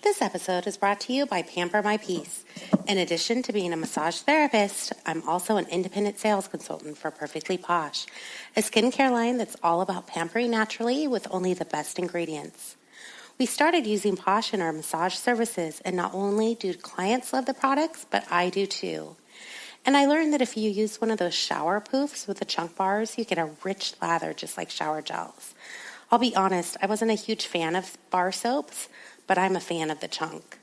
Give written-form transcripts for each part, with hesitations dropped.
This episode is brought to you by Pamper My Peace. In addition to being a massage therapist, I'm also an independent sales consultant for Perfectly Posh, a skincare line that's all about pampering naturally with only the best ingredients. We started using Posh in our massage services, and not only do clients love the products, but I do too. And I learned that if you use one of those shower poofs with the chunk bars, you get a rich lather just like shower gels. I'll be honest, I wasn't a huge fan of bar soaps, but I'm a fan of the chunk.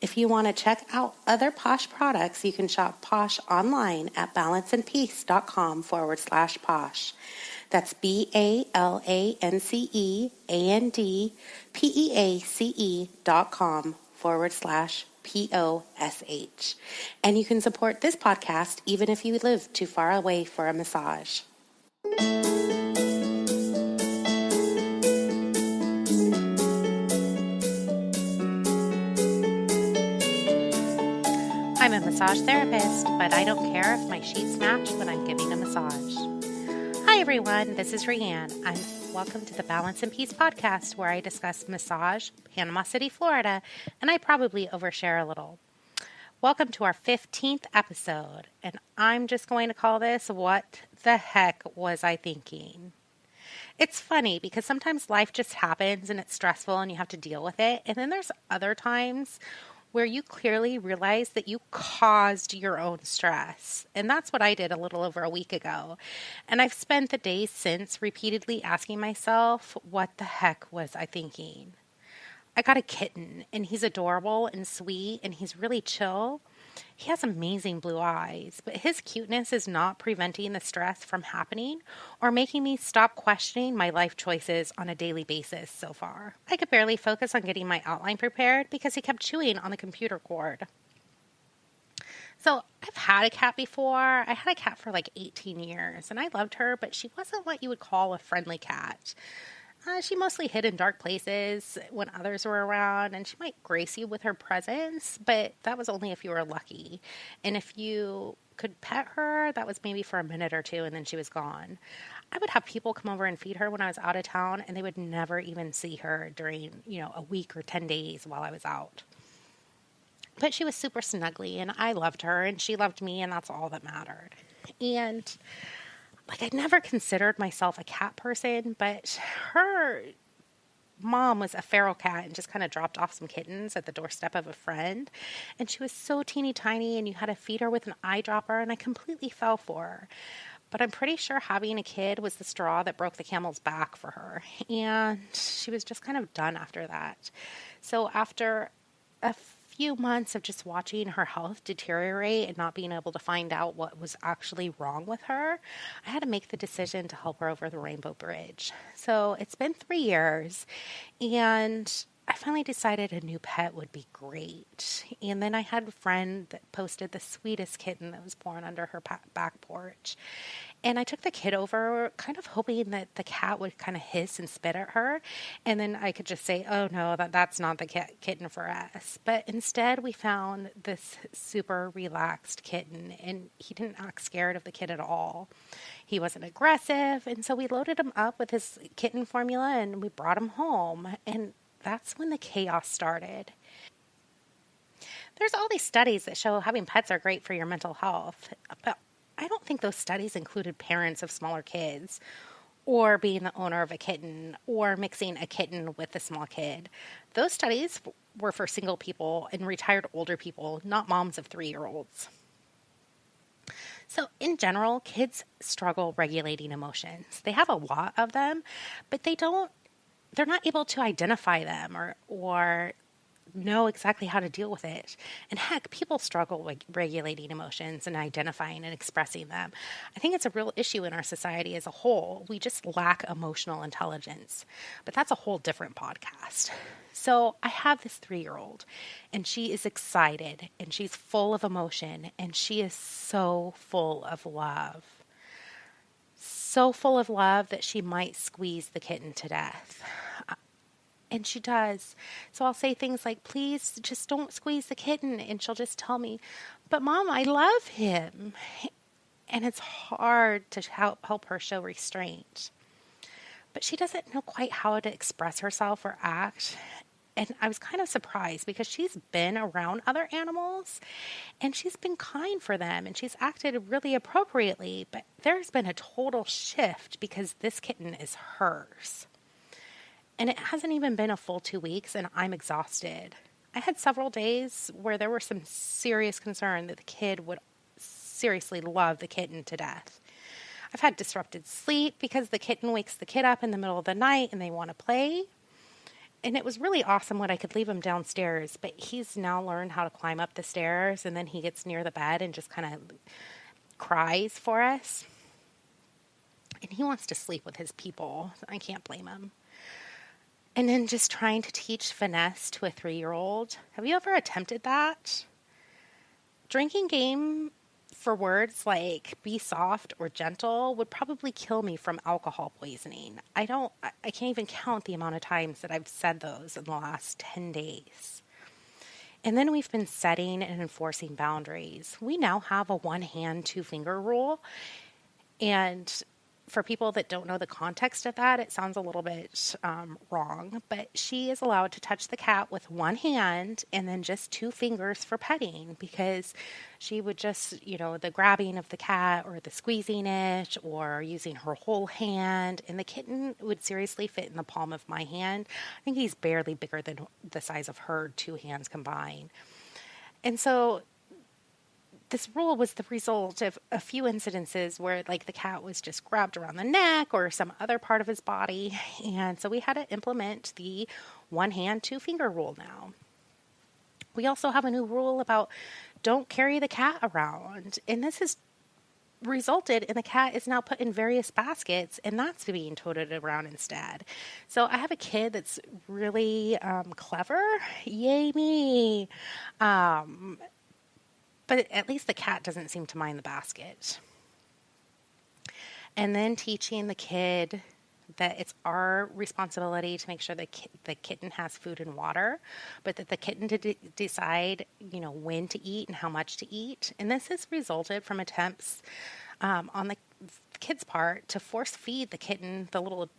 If you want to check out other Posh products, you can shop Posh online at balanceandpeace.com/Posh. That's BALANCEANDPEACE.com/POSH. And you can support this podcast even if you live too far away for a massage. I'm a massage therapist, but I don't care if my sheets match when I'm giving a massage. Hi everyone, this is Rianne. Welcome to the Balance and Peace podcast, where I discuss massage, Panama City, Florida, and I probably overshare a little. Welcome to our 15th episode, and I'm just going to call this What the Heck Was I Thinking? It's funny because sometimes life just happens and it's stressful and you have to deal with it, and then there's other times where you clearly realize that you caused your own stress. And that's what I did a little over a week ago. And I've spent the days since repeatedly asking myself, what the heck was I thinking? I got a kitten, and he's adorable and sweet, and he's really chill. He has amazing blue eyes, but his cuteness is not preventing the stress from happening or making me stop questioning my life choices on a daily basis so far. I could barely focus on getting my outline prepared because he kept chewing on the computer cord. So I've had a cat before. I had a cat for like 18 years, and I loved her, but she wasn't what you would call a friendly cat. She mostly hid in dark places when others were around, and she might grace you with her presence, but that was only if you were lucky. And if you could pet her, that was maybe for a minute or two, and then she was gone. I would have people come over and feed her when I was out of town, and they would never even see her during, a week or 10 days while I was out. But she was super snuggly, and I loved her, and she loved me, and that's all that mattered. And I'd never considered myself a cat person, but her mom was a feral cat and just kind of dropped off some kittens at the doorstep of a friend. And she was so teeny tiny, and you had to feed her with an eyedropper, and I completely fell for her. But I'm pretty sure having a kid was the straw that broke the camel's back for her. And she was just kind of done after that. So after a few months of just watching her health deteriorate and not being able to find out what was actually wrong with her, I had to make the decision to help her over the Rainbow Bridge. So it's been 3 years, and I finally decided a new pet would be great. And then I had a friend that posted the sweetest kitten that was born under her back porch. And I took the kid over kind of hoping that the cat would kind of hiss and spit at her. And then I could just say, oh no, that's not the kitten for us. But instead we found this super relaxed kitten, and he didn't act scared of the kid at all. He wasn't aggressive. And so we loaded him up with his kitten formula and we brought him home. And that's when the chaos started. There's all these studies that show having pets are great for your mental health, but I don't think those studies included parents of smaller kids, or being the owner of a kitten, or mixing a kitten with a small kid. Those studies were for single people and retired older people, not moms of 3-year-olds. So in general, kids struggle regulating emotions. They have a lot of them, but they're not able to identify them or know exactly how to deal with it. And heck, people struggle with regulating emotions and identifying and expressing them. I think it's a real issue in our society as a whole. We just lack emotional intelligence. But that's a whole different podcast. So I have this 3-year-old, and she is excited, and she's full of emotion, and she is so full of love. So full of love that she might squeeze the kitten to death. And she does. So I'll say things like, please just don't squeeze the kitten. And she'll just tell me, but Mom, I love him. And it's hard to help her show restraint. But she doesn't know quite how to express herself or act. And I was kind of surprised because she's been around other animals and she's been kind for them and she's acted really appropriately. But there's been a total shift because this kitten is hers. And it hasn't even been a full 2 weeks and I'm exhausted. I had several days where there were some serious concern that the kid would seriously love the kitten to death. I've had disrupted sleep because the kitten wakes the kid up in the middle of the night and they want to play. And it was really awesome when I could leave him downstairs, but he's now learned how to climb up the stairs and then he gets near the bed and just kind of cries for us. And he wants to sleep with his people. I can't blame him. And then just trying to teach finesse to a 3-year-old. Have you ever attempted that? Drinking game for words like be soft or gentle would probably kill me from alcohol poisoning. I can't even count the amount of times that I've said those in the last 10 days. And then we've been setting and enforcing boundaries. We now have a 1-hand, 2-finger rule. And for people that don't know the context of that, it sounds a little bit wrong, but she is allowed to touch the cat with 1 hand and then just 2 fingers for petting because she would just, the grabbing of the cat or the squeezing it or using her whole hand, and the kitten would seriously fit in the palm of my hand. I think he's barely bigger than the size of her 2 hands combined. And so this rule was the result of a few incidences where like the cat was just grabbed around the neck or some other part of his body. And so we had to implement the 1-hand, 2-finger rule now. We also have a new rule about don't carry the cat around. And this has resulted in the cat is now put in various baskets and that's being toted around instead. So I have a kid that's really clever. Yay me. But at least the cat doesn't seem to mind the basket. And then teaching the kid that it's our responsibility to make sure that the kitten has food and water, but that the kitten to decide, when to eat and how much to eat. And this has resulted from attempts on the kid's part to force feed the kitten the little,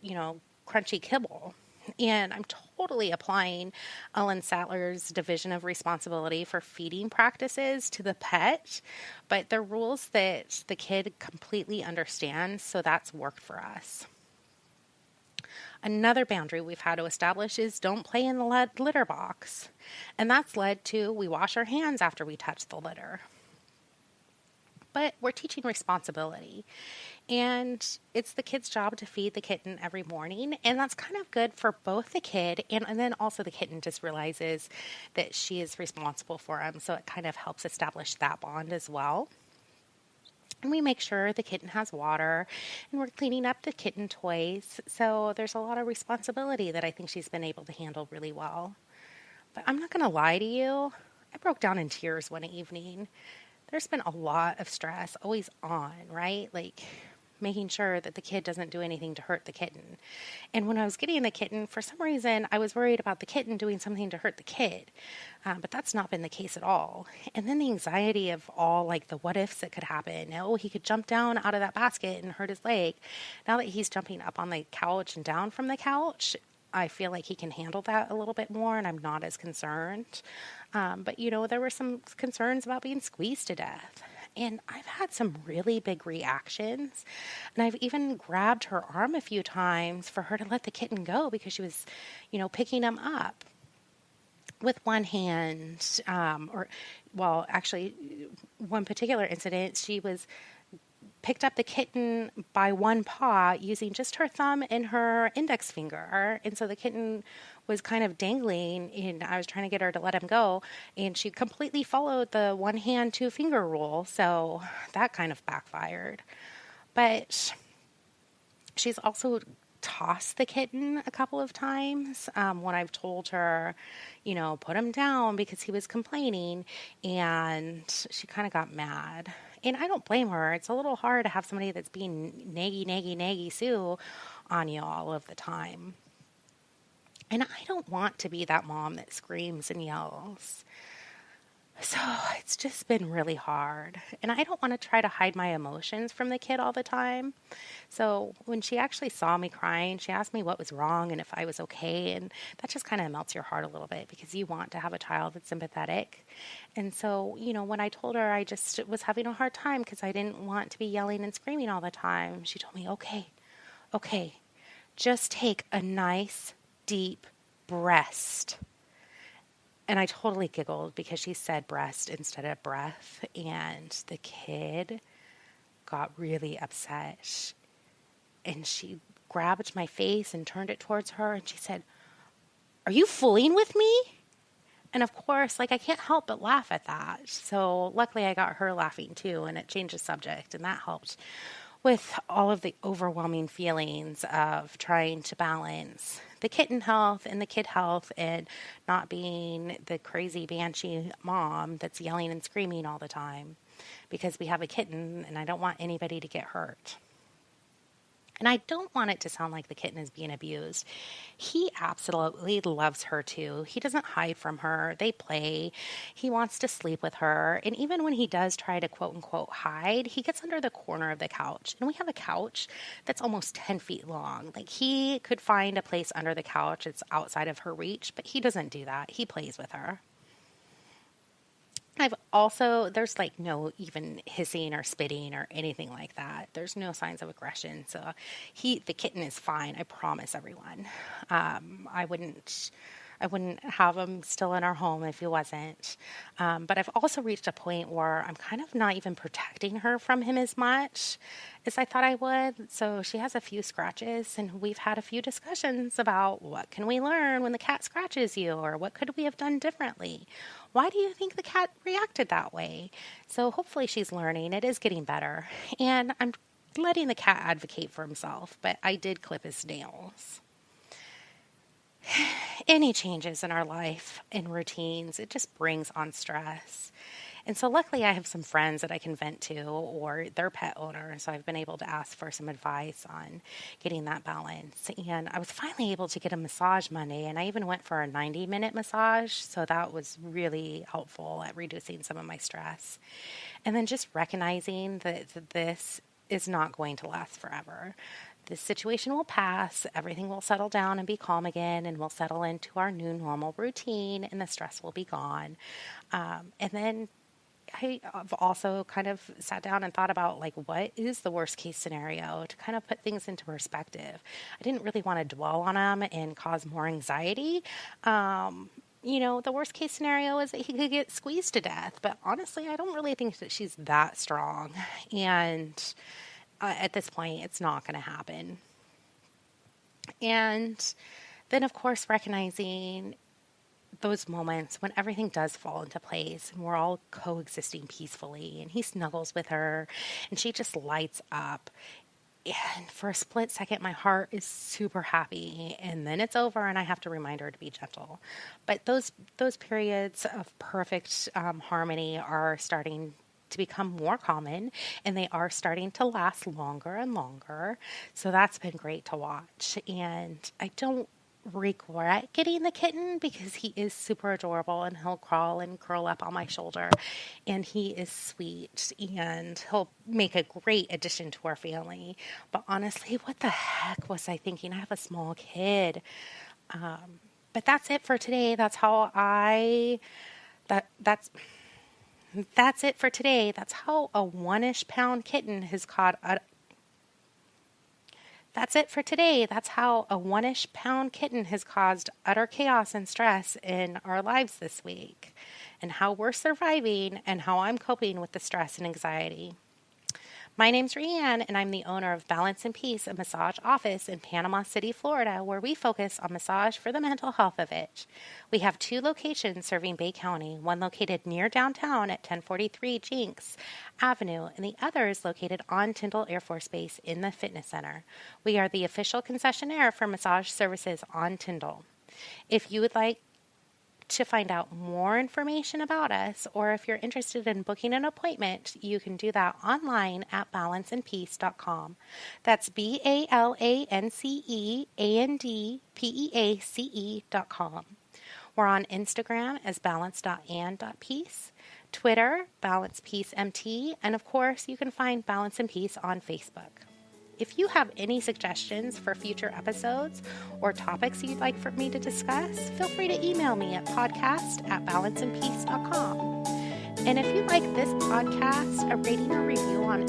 crunchy kibble. And I'm totally applying Ellen Sattler's division of responsibility for feeding practices to the pet, but they're rules that the kid completely understands, so that's worked for us. Another boundary we've had to establish is don't play in the litter box, and that's led to we wash our hands after we touch the litter. But we're teaching responsibility. And it's the kid's job to feed the kitten every morning. And that's kind of good for both the kid and then also the kitten just realizes that she is responsible for him. So it kind of helps establish that bond as well. And we make sure the kitten has water and we're cleaning up the kitten toys. So there's a lot of responsibility that I think she's been able to handle really well. But I'm not going to lie to you. I broke down in tears one evening. There's been a lot of stress always on, right? Like making sure that the kid doesn't do anything to hurt the kitten. And when I was getting the kitten, for some reason, I was worried about the kitten doing something to hurt the kid. But that's not been the case at all. And then the anxiety of all like the what ifs that could happen. Oh, he could jump down out of that basket and hurt his leg. Now that he's jumping up on the couch and down from the couch, I feel like he can handle that a little bit more and I'm not as concerned. But there were some concerns about being squeezed to death. And I've had some really big reactions. And I've even grabbed her arm a few times for her to let the kitten go because she was, picking him up with 1 hand. Actually, one particular incident, she was picked up the kitten by 1 paw using just her thumb and her index finger. And so the kitten was kind of dangling and I was trying to get her to let him go. And she completely followed the 1-hand, 2-finger rule. So that kind of backfired. But she's also tossed the kitten a couple of times when I've told her, put him down because he was complaining. And she kind of got mad. And I don't blame her. It's a little hard to have somebody that's being naggy Sue on you all of the time. And I don't want to be that mom that screams and yells. So it's just been really hard. And I don't want to try to hide my emotions from the kid all the time. So when she actually saw me crying, she asked me what was wrong and if I was okay. And that just kind of melts your heart a little bit because you want to have a child that's sympathetic. And so, when I told her I just was having a hard time because I didn't want to be yelling and screaming all the time, she told me, okay, just take a nice deep breath. And I totally giggled because she said breast instead of breath. And the kid got really upset. And she grabbed my face and turned it towards her. And she said, "Are you fooling with me?" And of course, I can't help but laugh at that. So luckily I got her laughing too. And it changed the subject. And that helped with all of the overwhelming feelings of trying to balance the kitten health and the kid health and not being the crazy banshee mom that's yelling and screaming all the time because we have a kitten and I don't want anybody to get hurt. And I don't want it to sound like the kitten is being abused. He absolutely loves her too. He doesn't hide from her. They play. He wants to sleep with her. And even when he does try to quote unquote hide, he gets under the corner of the couch. And we have a couch that's almost 10 feet long. He could find a place under the couch that's outside of her reach, but he doesn't do that. He plays with her. There's no even hissing or spitting or anything like that. There's no signs of aggression. So the kitten is fine. I promise everyone. I wouldn't have him still in our home if he wasn't. But I've also reached a point where I'm kind of not even protecting her from him as much as I thought I would. So she has a few scratches and we've had a few discussions about what can we learn when the cat scratches you or what could we have done differently? Why do you think the cat reacted that way? So hopefully she's learning. It is getting better. And I'm letting the cat advocate for himself, but I did clip his nails. Any changes in our life and routines, it just brings on stress. And so luckily I have some friends that I can vent to or their pet owner. So I've been able to ask for some advice on getting that balance. And I was finally able to get a massage Monday and I even went for a 90-minute massage. So that was really helpful at reducing some of my stress. And then just recognizing that this is not going to last forever. This situation will pass, everything will settle down and be calm again, and we'll settle into our new normal routine, and the stress will be gone. And then I've also kind of sat down and thought about what is the worst case scenario to kind of put things into perspective. I didn't really want to dwell on them and cause more anxiety. The worst case scenario is that he could get squeezed to death, but honestly, I don't really think that she's that strong. And at this point, it's not going to happen. And then, of course, recognizing those moments when everything does fall into place and we're all coexisting peacefully and he snuggles with her and she just lights up. And for a split second, my heart is super happy, and then it's over, and I have to remind her to be gentle. But those periods of perfect harmony are starting to become more common, and they are starting to last longer and longer. So that's been great to watch, and I don't regret getting the kitten because he is super adorable and he'll crawl and curl up on my shoulder and he is sweet and he'll make a great addition to our family. But honestly, what the heck was I thinking? I have a small kid. But that's it for today. That's it for today. That's how a 1-ish pound kitten has caught That's it for today. That's how a 1-ish pound kitten has caused utter chaos and stress in our lives this week, and how we're surviving and how I'm coping with the stress and anxiety. My name's Rianne, and I'm the owner of Balance and Peace, a massage office in Panama City, Florida, where we focus on massage for the mental health of it. We have 2 locations serving Bay County, one located near downtown at 1043 Jinks Avenue, and the other is located on Tyndall Air Force Base in the Fitness Center. We are the official concessionaire for massage services on Tyndall. If you would like to find out more information about us, or if you're interested in booking an appointment, you can do that online at balanceandpeace.com. That's BALANCEANDPEACE.com. We're on Instagram as balance.and.peace, Twitter, balancepeacemt, and of course, you can find Balance and Peace on Facebook. If you have any suggestions for future episodes or topics you'd like for me to discuss, feel free to email me at podcast@balanceandpeace.com. And if you like this podcast, a rating or review on